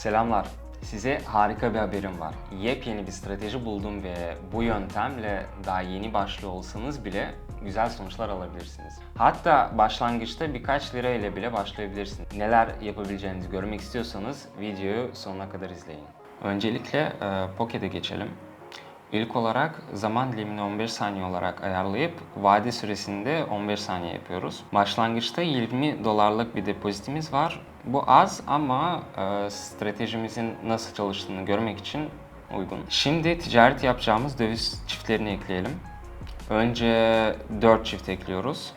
Selamlar. Size harika bir haberim var. Yepyeni bir strateji buldum ve bu yöntemle daha yeni başlıyor olsanız bile güzel sonuçlar alabilirsiniz. Hatta başlangıçta birkaç lira ile bile başlayabilirsiniz. Neler yapabileceğinizi görmek istiyorsanız videoyu sonuna kadar izleyin. Öncelikle Pocket'e geçelim. İlk olarak zaman dilimini 15 saniye olarak ayarlayıp vade süresinde 15 saniye yapıyoruz. Başlangıçta 20 dolarlık bir depozitimiz var. Bu az ama stratejimizin nasıl çalıştığını görmek için uygun. Şimdi ticaret yapacağımız döviz çiftlerini ekleyelim. Önce 4 çift ekliyoruz.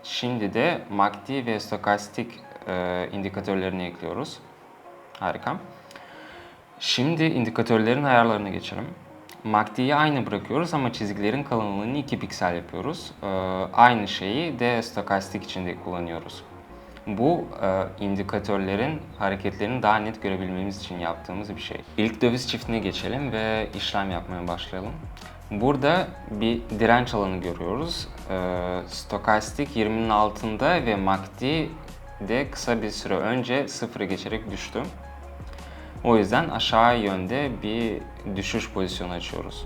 Şimdi de MACD ve stokastik indikatörlerini ekliyoruz. Harika. Şimdi indikatörlerin ayarlarına geçelim. MACD'yi aynı bırakıyoruz ama çizgilerin kalınlığını 2 piksel yapıyoruz. Aynı şeyi de stokastik için de kullanıyoruz. Bu indikatörlerin hareketlerini daha net görebilmemiz için yaptığımız bir şey. İlk döviz çiftine geçelim ve işlem yapmaya başlayalım. Burada bir direnç alanı görüyoruz. Stokastik 20'nin altında ve MACD de kısa bir süre önce sıfırı geçerek düştü. O yüzden aşağı yönde bir düşüş pozisyonu açıyoruz.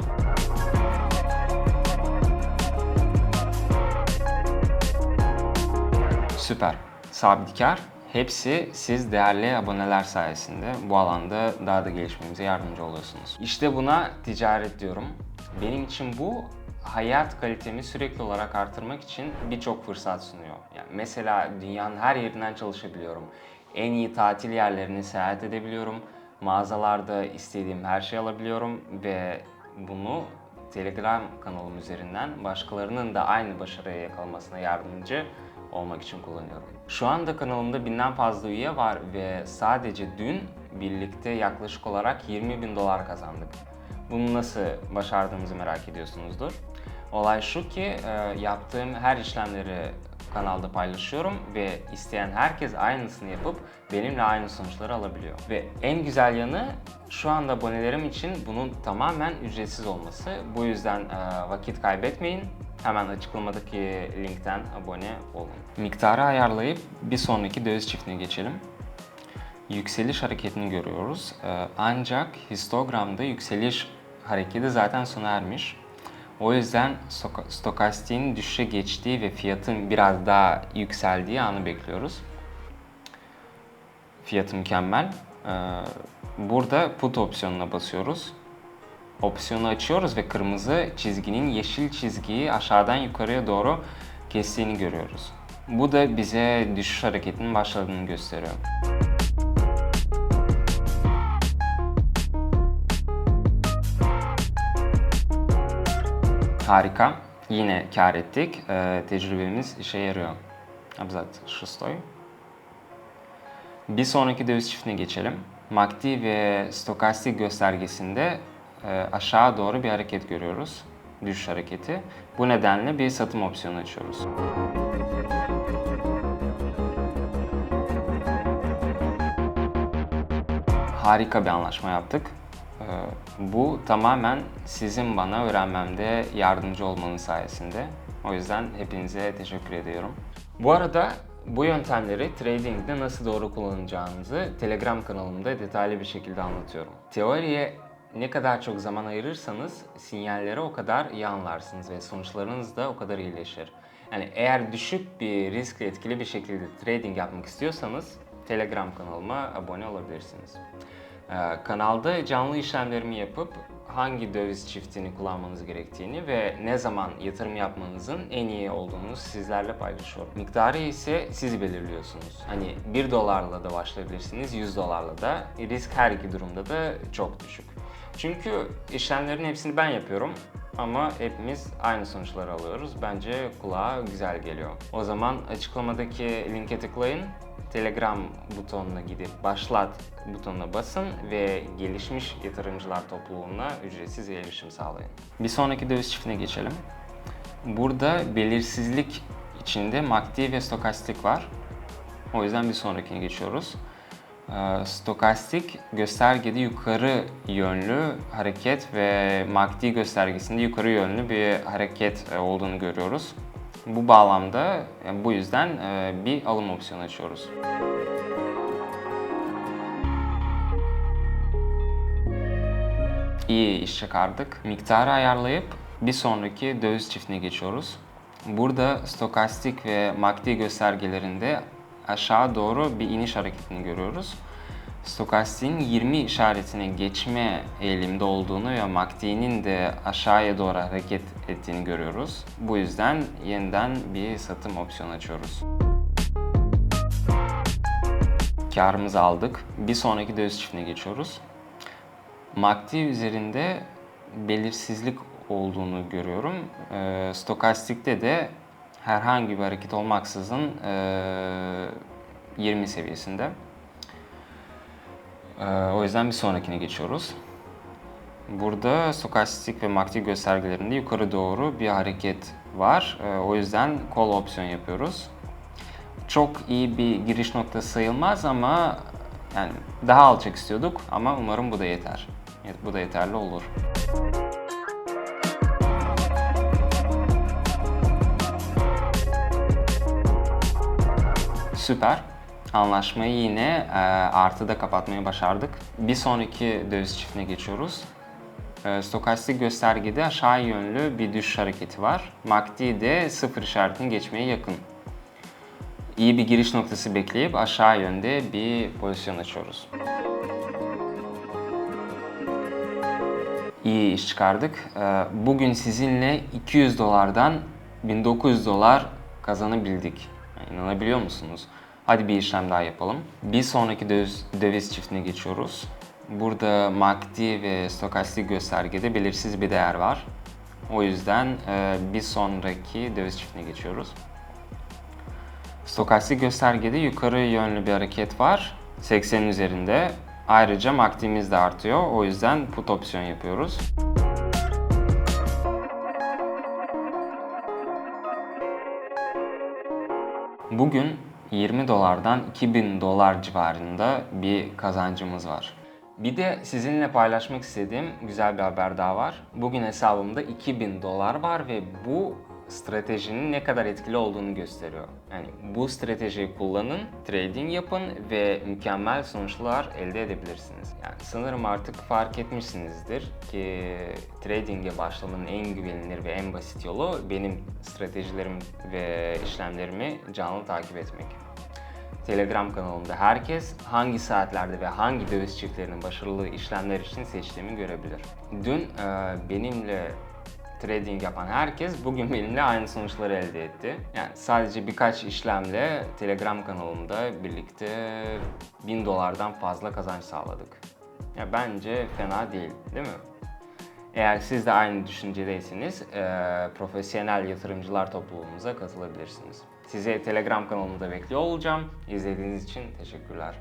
Süper. Sabit kar. Hepsi siz değerli aboneler sayesinde bu alanda daha da gelişmemize yardımcı oluyorsunuz. İşte buna ticaret diyorum. Benim için bu hayat kalitemi sürekli olarak artırmak için birçok fırsat sunuyor. Yani mesela dünyanın her yerinden çalışabiliyorum. En iyi tatil yerlerini seyahat edebiliyorum. Mağazalarda istediğim her şeyi alabiliyorum ve bunu Telegram kanalım üzerinden başkalarının da aynı başarıya yakalamasına yardımcı olmak için kullanıyorum. Şu anda kanalımda 1000'den fazla üye var ve sadece dün birlikte yaklaşık olarak 20.000 dolar kazandık. Bunu nasıl başardığımızı merak ediyorsunuzdur. Olay şu ki yaptığım her işlemleri kanalda paylaşıyorum ve isteyen herkes aynısını yapıp benimle aynı sonuçları alabiliyor. Ve en güzel yanı şu anda abonelerim için bunun tamamen ücretsiz olması. Bu yüzden vakit kaybetmeyin. Hemen açıklamadaki linkten abone olun. Miktarı ayarlayıp bir sonraki döviz çiftine geçelim. Yükseliş hareketini görüyoruz. Ancak histogramda yükseliş hareketi zaten sona ermiş. O yüzden stokastiğin düşüşe geçtiği ve fiyatın biraz daha yükseldiği anı bekliyoruz. Fiyatı mükemmel. Burada put opsiyonuna basıyoruz. Opsiyonu açıyoruz ve kırmızı çizginin yeşil çizgiyi aşağıdan yukarıya doğru kestiğini görüyoruz. Bu da bize düşüş hareketinin başladığını gösteriyor. Harika. Yine kar ettik. Tecrübemiz işe yarıyor. Обзад 6. Bir sonraki döviz çiftine geçelim. MACD ve stokastik göstergesinde aşağı doğru bir hareket görüyoruz. Düşüş hareketi. Bu nedenle bir satım opsiyonu açıyoruz. Harika bir anlaşma yaptık. Bu tamamen sizin bana öğrenmemde yardımcı olmanın sayesinde. O yüzden hepinize teşekkür ediyorum. Bu arada bu yöntemleri trading'de nasıl doğru kullanacağınızı Telegram kanalımda detaylı bir şekilde anlatıyorum. Teoriye ne kadar çok zaman ayırırsanız sinyallere o kadar iyi anlarsınız ve sonuçlarınız da o kadar iyileşir. Yani eğer düşük bir riskle etkili bir şekilde trading yapmak istiyorsanız Telegram kanalıma abone olabilirsiniz. Kanalda canlı işlemlerimi yapıp hangi döviz çiftini kullanmanız gerektiğini ve ne zaman yatırım yapmanızın en iyi olduğunu sizlerle paylaşıyorum. Miktarı ise siz belirliyorsunuz. Hani 1 dolarla da başlayabilirsiniz, 100 dolarla da. Risk her iki durumda da çok düşük. Çünkü işlemlerin hepsini ben yapıyorum ama hepimiz aynı sonuçları alıyoruz. Bence kulağa güzel geliyor. O zaman açıklamadaki linke tıklayın. Telegram butonuna gidip başlat butonuna basın ve gelişmiş yatırımcılar topluluğuna ücretsiz erişim sağlayın. Bir sonraki döviz çiftine geçelim. Burada belirsizlik içinde MACD ve stokastik var. O yüzden bir sonrakine geçiyoruz. Stokastik göstergede yukarı yönlü hareket ve MACD göstergesinde yukarı yönlü bir hareket olduğunu görüyoruz. Bu bağlamda bu yüzden bir alım opsiyonu açıyoruz. İyi iş çıkardık. Miktarı ayarlayıp bir sonraki döviz çiftine geçiyoruz. Burada stokastik ve MACD göstergelerinde aşağı doğru bir iniş hareketini görüyoruz. Stokastiğin 20 işaretine geçme eğilimde olduğunu ve MACD'nin de aşağıya doğru hareket ettiğini görüyoruz. Bu yüzden yeniden bir satım opsiyonu açıyoruz. Karımızı aldık. Bir sonraki döviz çiftine geçiyoruz. MACD üzerinde belirsizlik olduğunu görüyorum. Stokastikte de herhangi bir hareket olmaksızın 20 seviyesinde. O yüzden bir sonrakine geçiyoruz. Burada stokastik ve MACD göstergelerinde yukarı doğru bir hareket var. O yüzden call opsiyon yapıyoruz. Çok iyi bir giriş noktası sayılmaz ama yani daha alçak istiyorduk ama umarım bu da yeter. Bu da yeterli olur. Süper. Anlaşmayı yine artıda kapatmayı başardık. Bir sonraki döviz çiftine geçiyoruz. Stokastik göstergede aşağı yönlü bir düşüş hareketi var. MACD de 0 işaretini geçmeye yakın. İyi bir giriş noktası bekleyip aşağı yönde bir pozisyon açıyoruz. İyi iş çıkardık. Bugün sizinle 200 dolardan 1900 dolar kazanabildik. Yani İnanabiliyor musunuz? Hadi bir işlem daha yapalım. Bir sonraki döviz çiftine geçiyoruz. Burada MACD ve stokastik göstergede belirsiz bir değer var. O yüzden bir sonraki döviz çiftine geçiyoruz. Stokastik göstergede yukarı yönlü bir hareket var. 80'in üzerinde. Ayrıca MACD'miz de artıyor. O yüzden put opsiyon yapıyoruz. Bugün 20 dolardan 2000 dolar civarında bir kazancımız var. Bir de sizinle paylaşmak istediğim güzel bir haber daha var. Bugün hesabımda 2000 dolar var ve bu stratejinin ne kadar etkili olduğunu gösteriyor. Yani bu stratejiyi kullanın, trading yapın ve mükemmel sonuçlar elde edebilirsiniz. Yani sanırım artık fark etmişsinizdir ki trading'e başlamanın en güvenilir ve en basit yolu benim stratejilerim ve işlemlerimi canlı takip etmek. Telegram kanalımda herkes hangi saatlerde ve hangi döviz çiftlerinin başarılı işlemler için seçtiğimi görebilir. Dün benimle trading yapan herkes bugün benimle aynı sonuçları elde etti. Yani sadece birkaç işlemle Telegram kanalımda birlikte 1000 dolardan fazla kazanç sağladık. Ya bence fena değil mi? Eğer siz de aynı düşüncedeyseniz profesyonel yatırımcılar topluluğumuza katılabilirsiniz. Sizi Telegram kanalımda bekliyor olacağım. İzlediğiniz için teşekkürler.